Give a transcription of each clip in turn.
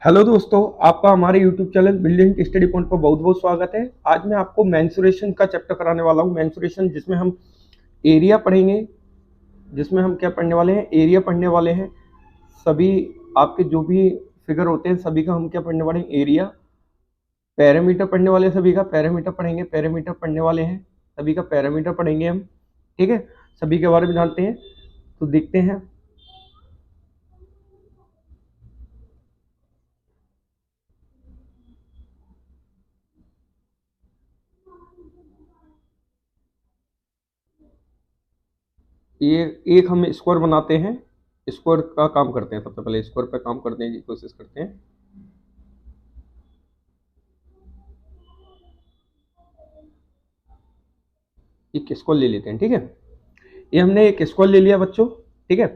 Hello दोस्तों, आपका हमारे YouTube channel building study point पर बहुत बहुत स्वागत है। आज मैं आपको मेंसुरेशन का चैप्टर कराने वाला हूँ। मेंसुरेशन जिसमें हम एरिया पढ़ेंगे, जिसमें हम क्या पढ़ने वाले हैं, एरिया पढ़ने वाले हैं। सभी आपके जो भी फिगर होते हैं सभी का हम क्या पढ़ने वाले हैं, एरिया। पैरामीटर पढ़ने वाले हैं, सभी का पैरामीटर पढ़ेंगे। पैरामीटर पढ़ने वाले हैं, सभी का पैरामीटर पढ़ेंगे हम। ठीक है, सभी के बारे में जानते हैं तो देखते हैं। ये एक हम स्क्वायर बनाते हैं, स्क्वायर का काम करते हैं। सबसे पहले स्क्वायर पे काम करने की कोशिश करते हैं। एक स्क्वायर ले लेते हैं, ठीक है। ये हमने एक स्क्वायर ले लिया बच्चों, ठीक है।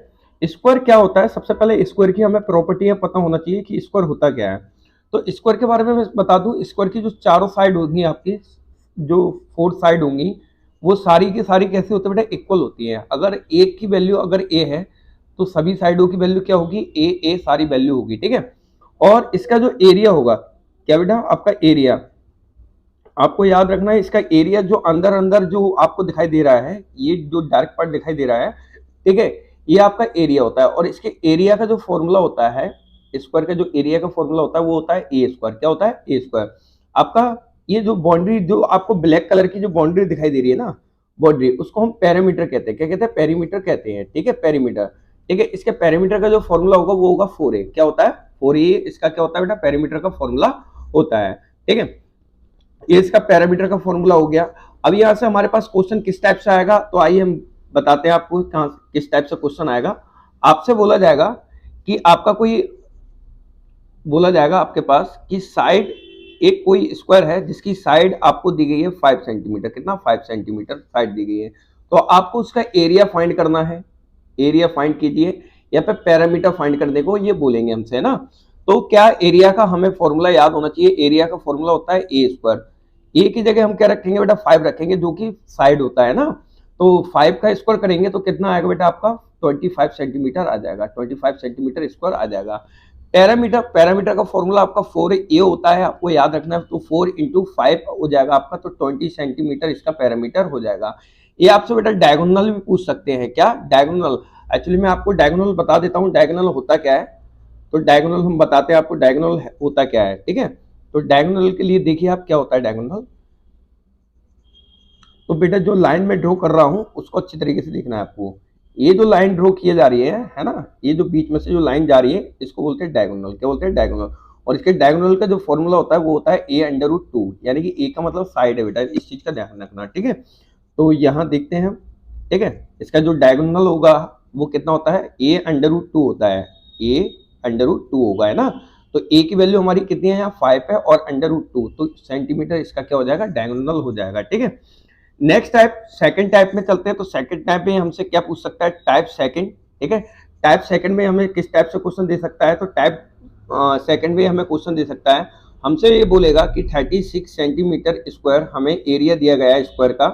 स्क्वायर क्या होता है, सबसे पहले स्क्वायर की हमें प्रॉपर्टियां पता होना चाहिए कि स्क्वायर होता क्या है। तो स्क्वायर के बारे में मैं बता दूं, स्क्वायर की जो चारों साइड होंगी आपकी, जो फोर साइड होंगी, वो सारी की सारी कैसे होते हैं बेटा, इक्वल होती है। अगर एक की वैल्यू अगर ए है तो सभी साइडों की वैल्यू क्या होगी, ए ए सारी वैल्यू होगी, ठीक है। और इसका जो एरिया होगा, क्या बेटा, आपका एरिया, आपको याद रखना है इसका एरिया जो अंदर अंदर जो आपको दिखाई दे रहा है, ये जो डार्क पार्ट दिखाई दे रहा है, ठीक है, ये आपका एरिया होता है। और इसके एरिया का जो फॉर्मूला होता है, स्क्वायर का जो एरिया का फॉर्मूला होता है वो होता है ए स्क्वायर। क्या होता है, ए स्क्वायर। आपका ये जो बाउंड्री, जो आपको ब्लैक कलर की जो बाउंड्री दिखाई दे रही है ना, बाउंड्री, उसको हम पैरामीटर कहते हैं। क्या कहते हैं, पेरीमीटर कहते हैं, ठीक है, पेरीमीटर। ठीक है, इसके पेरीमीटर का जो फॉर्मूला होगा वो होगा 4a। क्या होता है, 4a। इसका क्या होता है बेटा, पेरीमीटर का फॉर्मूला होता है, ठीक है। ये इसका पैरामीटर का फॉर्मूला हो गया। अब यहाँ से हमारे पास क्वेश्चन किस टाइप से आएगा, तो आइए हम बताते हैं आपको कहाँ किस टाइप से क्वेश्चन आएगा। आपसे बोला जाएगा कि आपका कोई, बोला जाएगा आपके पास कि साइड, एक कोई स्क्वायर है जिसकी साइड आपको दी गई है 5 सेंटीमीटर। कितना, 5 सेंटीमीटर साइड दी गई है। तो आपको उसका एरिया फाइंड करना है। एरिया फाइंड कीजिए, या पे पैरामीटर फाइंड करने को ये बोलेंगे हमसे, है ना। तो क्या एरिया का हमें फॉर्मूला याद होना चाहिए। एरिया का फॉर्मूला होता है ए स्क्वायर। ए की जगह हम क्या रखेंगे बेटा, 5 रखेंगे, जो कि साइड होता है ना। तो 5 का स्क्वायर करेंगे तो कितना आएगा बेटा, आपका 25 सेंटीमीटर आ जाएगा। 25 सेंटीमीटर स्क्वायर आ जाएगा। पैरामीटर, पैरामीटर का फॉर्मूला आपका 4a होता है, आपको याद रखना है। तो 4 इंटू 5 हो जाएगा आपका, तो 20 सेंटीमीटर इसका पैरामीटर हो जाएगा। ये आपसे बेटा डायगोनल भी पूछ सकते हैं। क्या, डायगोनल। एक्चुअली मैं आपको डायगोनल बता देता हूँ, डायगोनल होता क्या है। तो डायगोनल हम बताते हैं आपको, डायगोनल होता क्या है, ठीक है। तो डायगोनल के लिए देखिए आप, क्या होता है डायगोनल। तो बेटा जो लाइन में ड्रॉ कर रहा हूं उसको अच्छी तरीके से देखना है आपको। ये जो लाइन ड्रॉ की जा रही है ना, ये जो बीच में से जो लाइन जा रही है, इसको बोलते हैं डायगोनल। क्या बोलते हैं, डायगोनल। और इसके डायगोनल का जो फॉर्मूला होता है वो होता है a√2, यानी कि a का मतलब साइड है बेटा, इस चीज का ध्यान रखना, ठीक है। तो यहाँ देखते हैं हम, ठीक है। इसका जो डायगोनल होगा वो कितना होता है, a√2 होता है। a√2 होगा, है ना। तो a की वैल्यू हमारी कितनी है, यहाँ 5 है, और √2, तो सेंटीमीटर इसका क्या हो जाएगा, डायगोनल हो जाएगा, ठीक है। नेक्स्ट टाइप, सेकंड टाइप में चलते हैं। तो सेकंड टाइप में हमसे क्या पूछ सकता है, टाइप सेकंड, ठीक है। टाइप सेकंड में हमें किस टाइप से क्वेश्चन दे सकता है, तो टाइप सेकंड में हमें क्वेश्चन दे सकता है। हमसे ये बोलेगा कि 36 सेंटीमीटर स्क्वायर हमें एरिया दिया गया है स्क्वायर का,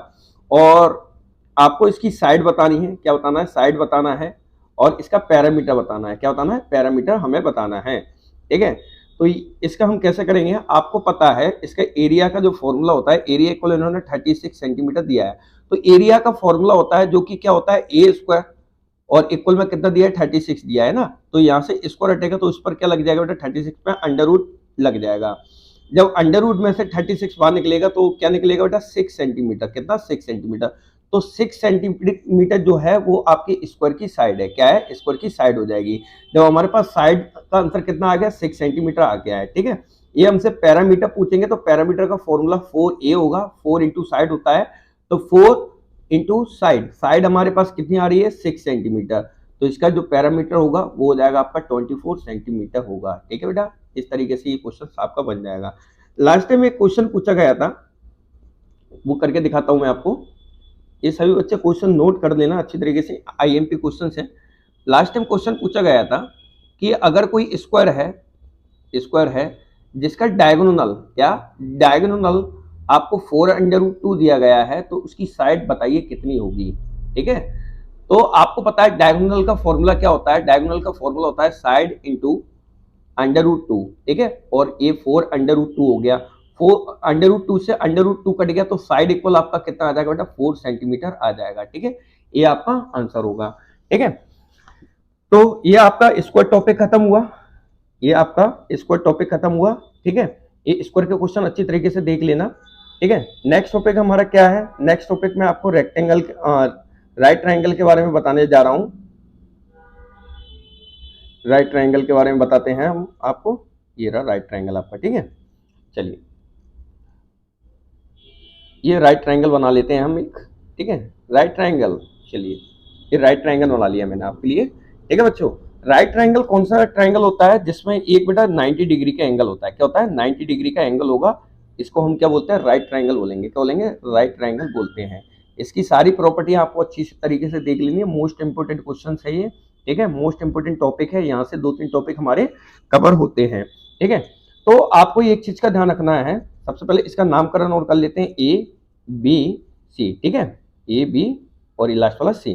और आपको इसकी साइड बतानी है। क्या बताना है, साइड बताना है। और इसका पैरामीटर बताना है। क्या बताना है, पैरामीटर हमें बताना है, ठीक है। तो इसका हम कैसे करेंगे, आपको पता है इसका एरिया का जो फॉर्मूला होता है, एरिया इक्वल इन्होंने 36 सेंटीमीटर दिया है। तो एरिया का फॉर्मूला होता है जो कि क्या होता है, ए स्क्वायर, और इक्वल में कितना दिया है, 36 दिया है ना। तो यहाँ से स्क्वायर हटेगा तो उस पर क्या लग जाएगा बेटा, 36 में अंडर रूट लग जाएगा। जब अंडर रूट में से 36 बाहर निकलेगा तो क्या निकलेगा बेटा, 6 सेंटीमीटर। कितना, 6 सेंटीमीटर। तो 6 सेंटीमीटर जो है वो आपकी स्क्वायर की साइड है। क्या है, स्क्वायर की साइड हो जाएगी। जब हमारे पास साइड का आंसर कितना आ गया, 6 सेंटीमीटर आ गया है, ठीक है। ये हमसे पैरामीटर पूछेंगे तो पैरामीटर का फॉर्मूला 4a होगा। 4 इंटू साइड होता है, तो 4 इंटू साइड, साइड हमारे पास कितनी आ रही है, 6 सेंटीमीटर। तो इसका जो पैरामीटर होगा वो हो जाएगा आपका 24 सेंटीमीटर होगा, ठीक है बेटा। इस तरीके से ये क्वेश्चन आपका बन जाएगा। लास्ट टाइम एक क्वेश्चन पूछा गया था, वो करके दिखाता हूं मैं आपको। ये सभी बच्चे क्वेश्चन नोट कर लेना अच्छी तरीके से, आईएमपी क्वेश्चन है। लास्ट टाइम क्वेश्चन पूछा गया था कि अगर कोई स्क्वायर है जिसका डायगोनल, क्या, डायगोनल आपको 4√2 दिया गया है, तो उसकी साइड बताइए कितनी होगी, ठीक है। तो आपको पता है डायगोनल का फॉर्मूला क्या होता है, डायगोनल का फॉर्मूला होता है साइड इंटू √2, ठीक है, और ये 4√2 हो गया। 4√2 से √2 कट गया तो साइड इक्वल आपका कितना आ जाएगा बेटा, 4 सेंटीमीटर आ जाएगा, ठीक है। ये आपका आंसर होगा, ठीक है। तो ये आपका स्क्वायर टॉपिक खत्म हुआ, ये आपका स्क्वायर टॉपिक खत्म हुआ, ठीक है। ये स्क्वायर के क्वेश्चन अच्छी तरीके से देख लेना, ठीक है। नेक्स्ट टॉपिक हमारा क्या है, नेक्स्ट टॉपिक में आपको रेक्टेंगल, राइट ट्रायंगल के बारे में बताने जा रहा हूं। राइट ट्रायंगल के बारे में बताते हैं हम आपको। ये रहा राइट ट्रायंगल आपका, ठीक है। चलिए ये राइट ट्रायंगल बना लेते हैं हम एक, ठीक है, राइट ट्रायंगल। चलिए ये राइट ट्रायंगल बना लिया मैंने आपके लिए, ठीक है बच्चों। राइट ट्रायंगल कौन सा ट्रायंगल होता है जिसमें एक बेटा 90 डिग्री का एंगल होता है। क्या होता है, 90 डिग्री का एंगल होगा, इसको हम क्या बोलते हैं, राइट ट्रायंगल बोलेंगे। क्या बोलेंगे, राइट ट्रायंगल बोलते हैं। इसकी सारी प्रॉपर्टी आपको अच्छी तरीके से देख लेनी है, मोस्ट इंपोर्टेंट क्वेश्चन है ये, ठीक है, मोस्ट इंपोर्टेंट टॉपिक है। यहाँ से 2-3 टॉपिक हमारे कवर होते हैं, ठीक है। तो आपको एक चीज का ध्यान रखना है, सबसे पहले इसका नामकरण और कर लेते हैं, ABC, ठीक है, AB और लास्ट वाला C।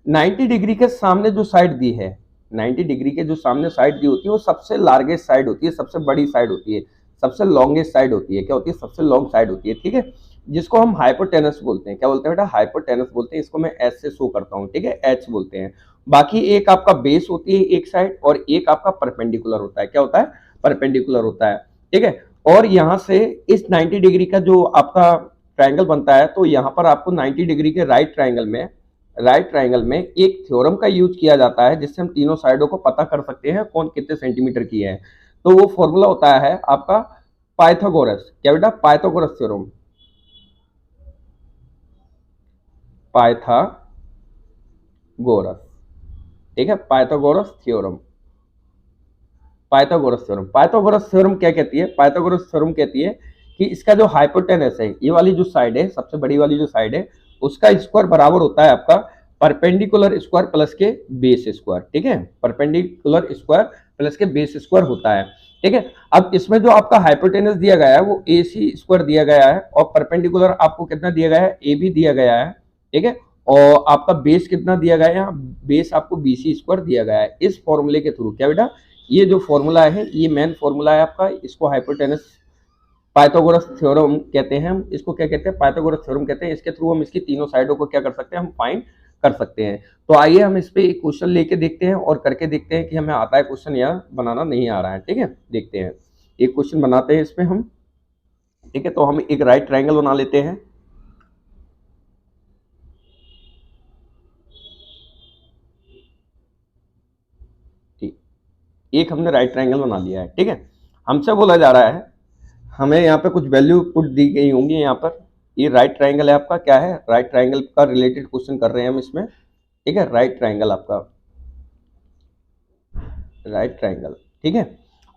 90 डिग्री के सामने जो साइड दी है, 90 डिग्री के जो सामने साइड दी होती है वो सबसे लार्जेस्ट साइड होती है, सबसे बड़ी साइड होती है, सबसे लॉन्गेस्ट साइड होती है। क्या होती है, सबसे लॉन्ग साइड होती है, ठीक है, जिसको हम हाइपोटेनस बोलते हैं। क्या बोलते हैं बेटा, हाइपोटेनस बोलते हैं। इसको मैं एच से शो करता हूँ, ठीक है, H बोलते हैं। बाकी एक आपका बेस होती है एक साइड, और एक आपका परपेंडिकुलर होता है। क्या होता है, परपेंडिकुलर होता है, ठीक है। और यहाँ से इस 90 डिग्री का जो आपका ट्रायंगल बनता है, तो यहाँ पर आपको 90 डिग्री के राइट ट्रायंगल में एक थ्योरम का यूज किया जाता है, जिससे हम तीनों साइडों को पता कर सकते हैं कौन कितने सेंटीमीटर की है। तो वो फॉर्मूला होता है आपका पाइथागोरस। क्या बेटा, पाइथागोरस थ्योरम, पाइथागोरस, ठीक है, Pythagoras theorem. Pythagoras theorem, Pythagoras theorem क्या कहती है, पाइथागोरस थ्योरम कहती है कि इसका जो हाइपोटेनस है, ये वाली जो साइड है, सबसे बड़ी वाली जो साइड है, उसका स्क्वायर बराबर होता है आपका परपेंडिकुलर स्क्वायर प्लस के बेस स्क्वायर, ठीक है, परपेंडिकुलर स्क्वायर प्लस के बेस स्क्वायर होता है, ठीक है। अब इसमें जो आपका हाइपोटेनस दिया गया है वो AC स्क्वायर दिया गया है, और परपेंडिकुलर आपको कितना दिया गया है, AB दिया गया है, ठीक है, और आपका बेस कितना दिया गया है, बेस आपको BC स्क्वायर दिया गया है। इस फॉर्मूले के थ्रू, क्या बेटा, ये जो फॉर्मूला है, ये मेन फॉर्मूला है आपका, इसको हाइपोटेनस पाइथागोरस थ्योरम कहते हैं। हम इसको क्या कहते हैं, पाइथागोरस थ्योरम कहते हैं। इसके थ्रू हम इसकी तीनों साइडों को क्या कर सकते हैं, हम फाइंड कर सकते हैं। तो आइए हम इस पे एक क्वेश्चन लेके देखते हैं और करके देखते हैं कि हमें आता है क्वेश्चन या बनाना नहीं आ रहा है, ठीक है। देखते हैं, एक क्वेश्चन बनाते हैं इसमें हम, ठीक है। तो हम एक राइट ट्रायंगल बना लेते हैं, ठीक, एक हमने राइट ट्रायंगल बना लिया है, ठीक है। हमसे बोला जा रहा है, हमें यहाँ पे कुछ वैल्यू पुट दी गई होंगी यहाँ पर। ये राइट ट्रायंगल है आपका, क्या है, राइट ट्रायंगल का रिलेटेड क्वेश्चन कर रहे हैं हम इसमें, ठीक है। राइट ट्रायंगल आपका, राइट ट्रायंगल, ठीक है।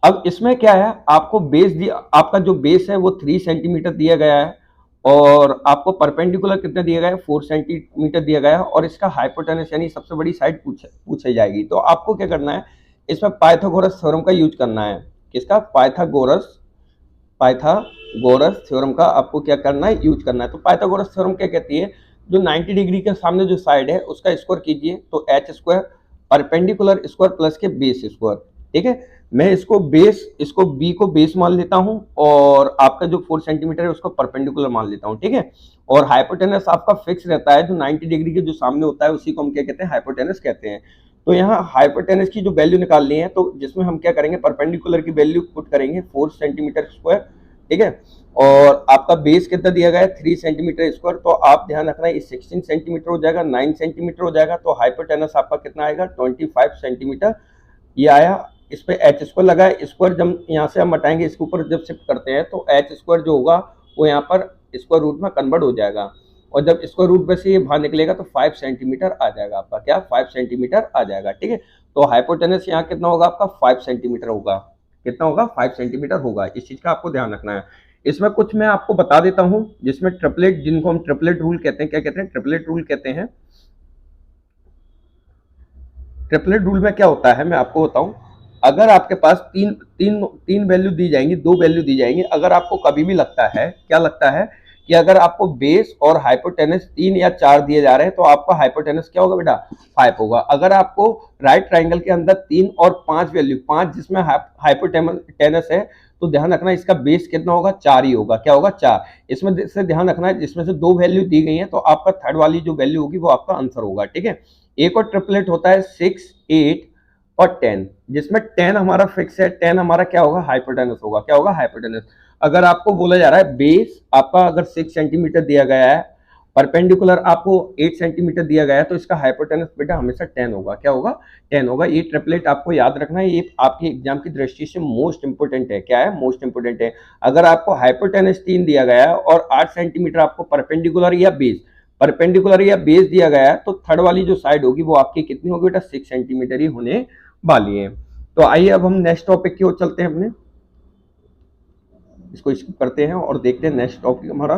अब इसमें क्या है, आपको बेस दिया, आपका जो बेस है वो 3 सेंटीमीटर दिया गया है, और आपको परपेंडिकुलर कितना दिया गया है, 4 सेंटीमीटर दिया गया है, और इसका हाइपोटेनस यानी सबसे बड़ी साइड पूछी जाएगी। तो आपको क्या करना है, इसमें पाइथागोरस थ्योरम का यूज करना है। किसका, पाइथागोरस थ्योरम का आपको क्या करना है, यूज करना है। तो पाइथागोरस थ्योरम क्या कहती है, जो 90 डिग्री के सामने जो साइड है उसका स्क्वायर कीजिए, तो H square perpendicular square plus के बेस स्क्वायर, ठीक है। मैं इसको B को बेस मान लेता हूं, और आपका जो 4 सेंटीमीटर है उसको परपेंडिकुलर मान लेता हूं, ठीक है। और हाइपोटेनस आपका फिक्स रहता है, जो 90 डिग्री के जो सामने होता है उसी को हम क्या कहते हैं, हाइपोटेनस कहते हैं। तो यहाँ हाइपोटेनस की जो वैल्यू निकालनी है, तो जिसमें हम क्या करेंगे, परपेंडिकुलर की वैल्यू पुट करेंगे 4 सेंटीमीटर स्क्वायर, ठीक है। और आपका बेस कितना दिया गया है, 3 सेंटीमीटर स्क्वायर। तो आप ध्यान रखना, ये 16 सेंटीमीटर हो जाएगा, 9 सेंटीमीटर हो जाएगा। तो हाइपोटेनस आपका कितना आएगा, 25 सेंटीमीटर ये आया। इस पे H स्क्वायर लगा है, स्क्वायर जब यहाँ से हम हटाएंगे, इसके ऊपर जब शिफ्ट करते हैं तो H स्क्वायर जो होगा वो यहाँ पर स्क्वायर रूट में कन्वर्ट हो जाएगा, और जब स्क्वायर रूट में से ये बाहर निकलेगा तो 5 सेंटीमीटर आ जाएगा आपका, क्या, 5 सेंटीमीटर आ जाएगा, ठीक है। तो हाइपोटेनस यहाँ कितना होगा आपका, 5 सेंटीमीटर होगा। कितना होगा, 5 सेंटीमीटर होगा। इस चीज का आपको ध्यान रखना है। इसमें कुछ मैं आपको बता देता हूं, जिसमें ट्रिपलेट, जिनको हम ट्रिपलेट रूल कहते हैं, क्या कहते हैं, ट्रिपलेट रूल कहते हैं। ट्रिपलेट रूल में क्या होता है, मैं आपको बताऊं, अगर आपके पास तीन वैल्यू दी जाएंगी, 2 वैल्यू दी जाएंगी, अगर आपको कभी भी लगता है, क्या लगता है कि अगर आपको बेस और हाइपोटेनस 3 या 4 दिए जा रहे हैं तो आपका हाइपोटेनस क्या होगा बेटा 5 होगा। अगर आपको राइट ट्राइंगल के अंदर 3 और 5 वैल्यू 5 जिसमें हाइपोटेनस है तो ध्यान रखना इसका बेस कितना होगा 4 ही होगा। क्या होगा 4। इसमें से ध्यान रखना है जिसमें से 2 वैल्यू दी गई है तो आपका थर्ड वाली जो वैल्यू होगी वो आपका आंसर होगा। ठीक है। एक और ट्रिपलेट होता है 6, 8 और 10 जिसमें 10 हमारा फिक्स है। 10 हमारा क्या होगा हाइपोटेनस होगा। क्या होगा हाइपोटेनस। अगर आपको बोला जा रहा है बेस आपका अगर 6 सेंटीमीटर दिया गया है, परपेंडिकुलर आपको 8 सेंटीमीटर दिया गया है तो इसका हाइपोटेनस बेटा हमेशा 10 होगा। क्या होगा 10 होगा। ये ट्रिपलेट आपको याद रखना है, ये आपके एग्जाम की दृष्टि से मोस्ट इंपोर्टेंट है। क्या है मोस्ट इंपोर्टेंट है। अगर आपको हाइपोटेनस 3 दिया गया है और 8 सेंटीमीटर आपको परपेंडिकुलर या बेस दिया गया है तो थर्ड वाली जो साइड होगी वो आपकी कितनी होगी बेटा 6 सेंटीमीटर ही होने वाली है। तो आइए अब हम नेक्स्ट टॉपिक की ओर चलते हैं, अपने इसको स्किप करते हैं और देखते हैं नेक्स्ट टॉपिक हमारा।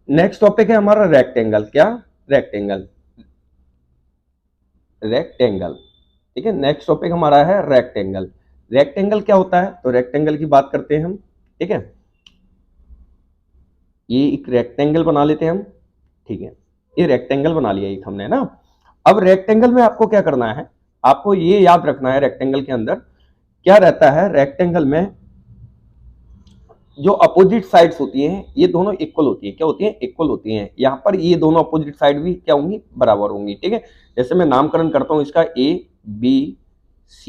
नेक्स्ट टॉपिक है हमारा रेक्टेंगल। क्या रेक्टेंगल। ठीक है। नेक्स्ट टॉपिक हमारा है रेक्टेंगल। रेक्टेंगल क्या होता है तो रेक्टेंगल की बात करते हैं हम। ठीक है। ये एक रेक्टेंगल बना लेते हैं हम। ठीक है। ये रेक्टेंगल बना लिया एक हमने ना। अब रेक्टेंगल में आपको क्या करना है, आपको ये याद रखना है रेक्टेंगल के अंदर क्या रहता है। रेक्टेंगल में जो अपोजिट साइड्स होती हैं ये दोनों इक्वल होती है। क्या होती हैं इक्वल होती हैं। यहाँ पर ये दोनों अपोजिट साइड भी क्या होंगी बराबर होंगी। ठीक है। जैसे मैं नामकरण करता हूं इसका A B C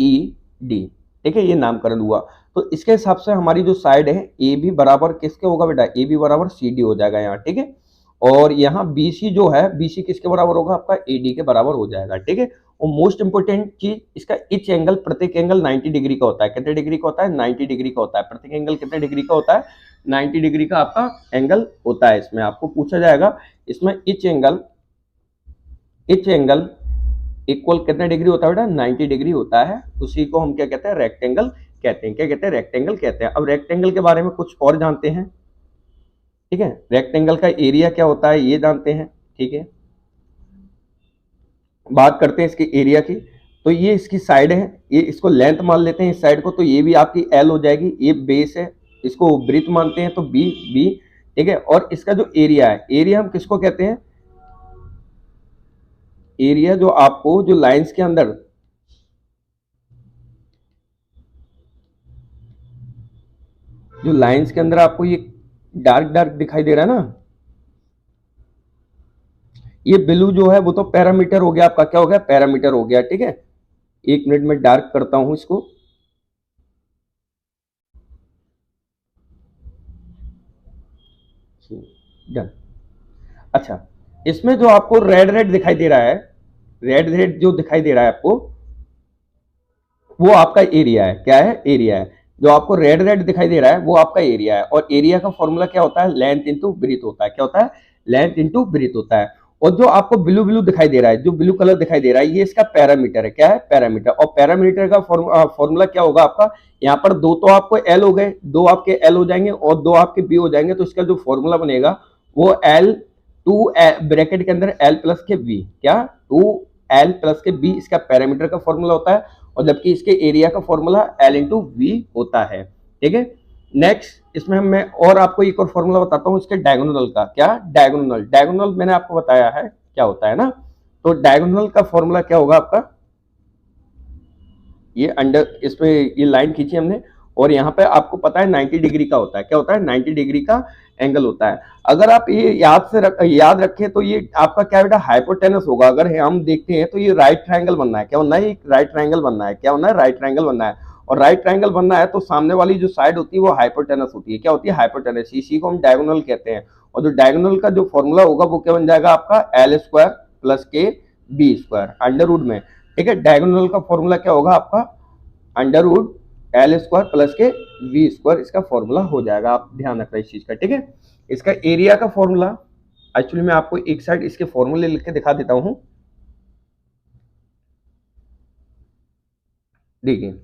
D। ठीक है। ये नामकरण हुआ तो इसके हिसाब से हमारी जो साइड है ए भी बराबर किसके होगा बेटा ए भी बराबर सी डी हो जाएगा यहाँ। ठीक है। और यहाँ बी सी जो है बी सी किसके बराबर होगा आपका ए डी के बराबर हो जाएगा। ठीक है। और मोस्ट इंपोर्टेंट चीज इसका इच एंगल प्रत्येक एंगल 90 डिग्री का होता है। कितने डिग्री का होता है 90 डिग्री का होता है। प्रत्येक एंगल कितने डिग्री का होता है 90 डिग्री का आपका एंगल होता है। इसमें आपको पूछा जाएगा इसमें इच एंगल इक्वल कितने डिग्री होता है बेटा 90 डिग्री होता है। उसी को हम क्या कहते हैं रेक्टेंगल कहते हैं। क्या कहते हैं रेक्टेंगल कहते हैं। अब रेक्टेंगल के बारे में कुछ और जानते हैं। ठीक है। रेक्टेंगल का एरिया क्या होता है ये जानते हैं। ठीक है। बात करते हैं इसके एरिया की। तो ये इसकी साइड है, ये इसको लेंथ मान लेते हैं इस साइड को तो ये भी आपकी एल हो जाएगी। ये बेस है, इसको ब्रीथ मानते हैं तो बी। ठीक है। और इसका जो एरिया है एरिया हम किसको कहते हैं एरिया जो आपको जो लाइंस के अंदर आपको ये डार्क दिखाई दे रहा है ना, ये ब्लू जो है वो तो पैरामीटर हो गया आपका। क्या हो गया पैरामीटर हो गया। ठीक है। 1 मिनट में डार्क करता हूं इसको। डन। अच्छा, इसमें जो आपको रेड दिखाई दे रहा है, रेड जो दिखाई दे रहा है आपको वो आपका एरिया है। क्या है एरिया है। जो आपको रेड दिखाई दे रहा है वो आपका एरिया है। और एरिया का फॉर्मूला क्या होता है लेंथ इंटू ब्रीथ होता है। क्या होता है लेंथ इंटू ब्रीथ होता है। और जो आपको ब्लू दिखाई दे रहा है, जो ब्लू कलर दिखाई दे रहा है ये इसका पैरामीटर है। क्या है पैरामीटर। और पैरामीटर का फॉर्मूला क्या होगा आपका, यहाँ पर दो तो आपको एल हो गए, दो आपके एल हो जाएंगे और दो आपके बी हो जाएंगे। तो इसका जो फॉर्मूला बनेगा वो एल टू ब्रैकेट के अंदर एल प्लस के बी। क्या 2L प्लस के बी इसका पैरामीटर का फॉर्मूला होता है। और जबकि इसके एरिया का फॉर्मूला L इंटू वी होता है। ठीक है। नेक्स्ट इसमें मैं और आपको एक और फॉर्मूला बताता हूं इसके डायगोनल का। क्या डायगोनल मैंने आपको बताया है क्या होता है ना। तो डायगोनल का फॉर्मूला क्या होगा आपका, ये अंडर इसमें ये लाइन खींची हमने और यहाँ पे आपको पता है 90 डिग्री का होता है। क्या होता है 90 डिग्री का एंगल होता है। अगर आप ये याद रखें तो ये आपका क्या बेटा हाइपोटेनस होगा। अगर हम देखते हैं तो ये राइट ट्रायंगल बनना है। क्या बनना है राइट ट्रायंगल बनना है। क्या बनना है राइट ट्रायंगल बनना है। और राइट ट्रायंगल बनना है तो सामने वाली जो साइड होती है वो हाइपोटेनस होती है। क्या होती है हाइपोटेनस। इसी को हम डायगोनल कहते हैं। और जो डायगोनल का जो फॉर्मूला होगा वो क्या बन जाएगा आपका एल स्क्वायर प्लस के बी स्क्वायर अंडर रूट में। ठीक है। डायगोनल का फॉर्मूला क्या होगा आपका under root L square plus के वी स्क्वायर इसका फॉर्मूला हो जाएगा। आप ध्यान रखना इस चीज का। ठीक है। इसका एरिया का फॉर्मूला एक्चुअली मैं आपको एक साइड इसके फॉर्मूले लिख के दिखा देता हूं। देखिए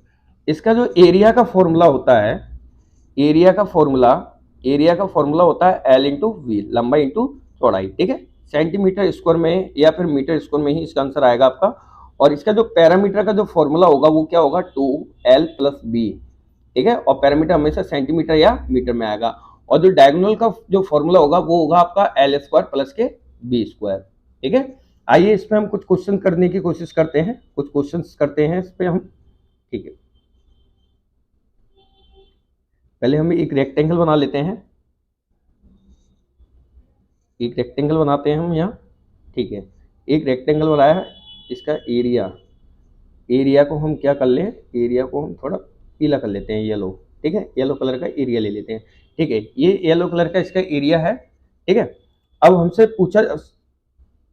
इसका जो एरिया का फॉर्मूला होता है, एरिया का फॉर्मूला होता है एल इंटू वी, लंबाई इंटू चौड़ाई। ठीक है। सेंटीमीटर स्क्वायर में या फिर मीटर स्क्वायर में ही इसका आंसर आएगा आपका। और इसका जो पैरामीटर का जो फॉर्मूला होगा वो क्या होगा 2L प्लस बी। ठीक है। और पैरामीटर हमेशा सेंटीमीटर या मीटर में आएगा। और जो डायगोनल का जो फॉर्मूला होगा वो होगा आपका एल स्क्वायर प्लस के बी स्क्वायर। ठीक है, आइए इस पे हम कुछ क्वेश्चन करने की कोशिश करते हैं, कुछ क्वेश्चन करते हैं इस पे हम। ठीक है, पहले हम एक रेक्टेंगल बना लेते हैं, एक रेक्टेंगल बनाते हैं हम यहाँ। ठीक है, एक रेक्टेंगल बनाया है, इसका एरिया, एरिया को हम क्या कर लें, एरिया को हम थोड़ा पीला कर लेते हैं, येलो। ठीक है, येलो कलर का एरिया ले लेते हैं। ठीक है, ये येलो कलर का इसका एरिया है। ठीक है, अब हमसे पूछा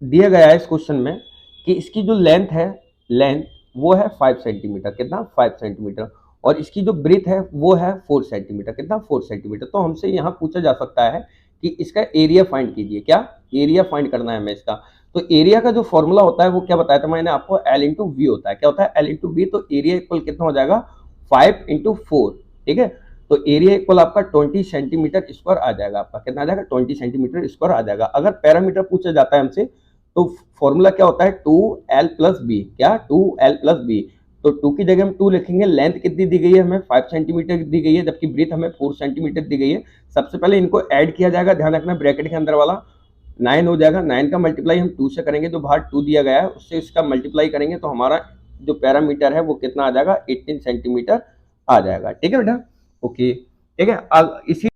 दिया गया है इस क्वेश्चन में कि इसकी जो लेंथ है, लेंथ वो है 5 सेंटीमीटर, कितना 5 सेंटीमीटर, और इसकी जो ब्रीथ है वो है 4 सेंटीमीटर, कितना 4 सेंटीमीटर। तो हमसे यहाँ पूछा जा सकता है कि इसका एरिया फाइंड कीजिए, क्या एरिया फाइंड करना है हमें इसका। तो एरिया का जो फॉर्मूला होता है वो क्या बताया था मैंने आपको, एल इंटू वी होता है। क्या होता है, एल इंटू वी। तो एरिया इक्वल कितना हो जाएगा, 5 इंटू 4। ठीक है, तो एरिया इक्वल आपका 20 सेंटीमीटर स्क्वायर आ जाएगा, आपका कितना आ जाएगा, 20 सेंटीमीटर स्क्वायर आ जाएगा। अगर पैरामीटर पूछा जाता है हमसे तो फॉर्मूला क्या होता है, 2l प्लस बी, क्या 2l प्लस बी। तो 2 की जगह हम 2 लिखेंगे, लेंथ कितनी दी गई है हमें, 5 सेंटीमीटर दी गई है, जबकि ब्रीथ हमें 4 सेंटीमीटर दी गई है। सबसे पहले इनको ऐड किया जाएगा, ध्यान रखना ब्रैकेट के अंदर वाला 9 हो जाएगा, 9 का मल्टीप्लाई हम 2 से करेंगे, जो बाहर 2 दिया गया है उससे इसका मल्टीप्लाई करेंगे तो हमारा जो पैरामीटर है वो कितना आ जाएगा, 18 सेंटीमीटर आ जाएगा। ठीक है बेटा, ओके। ठीक है, इसी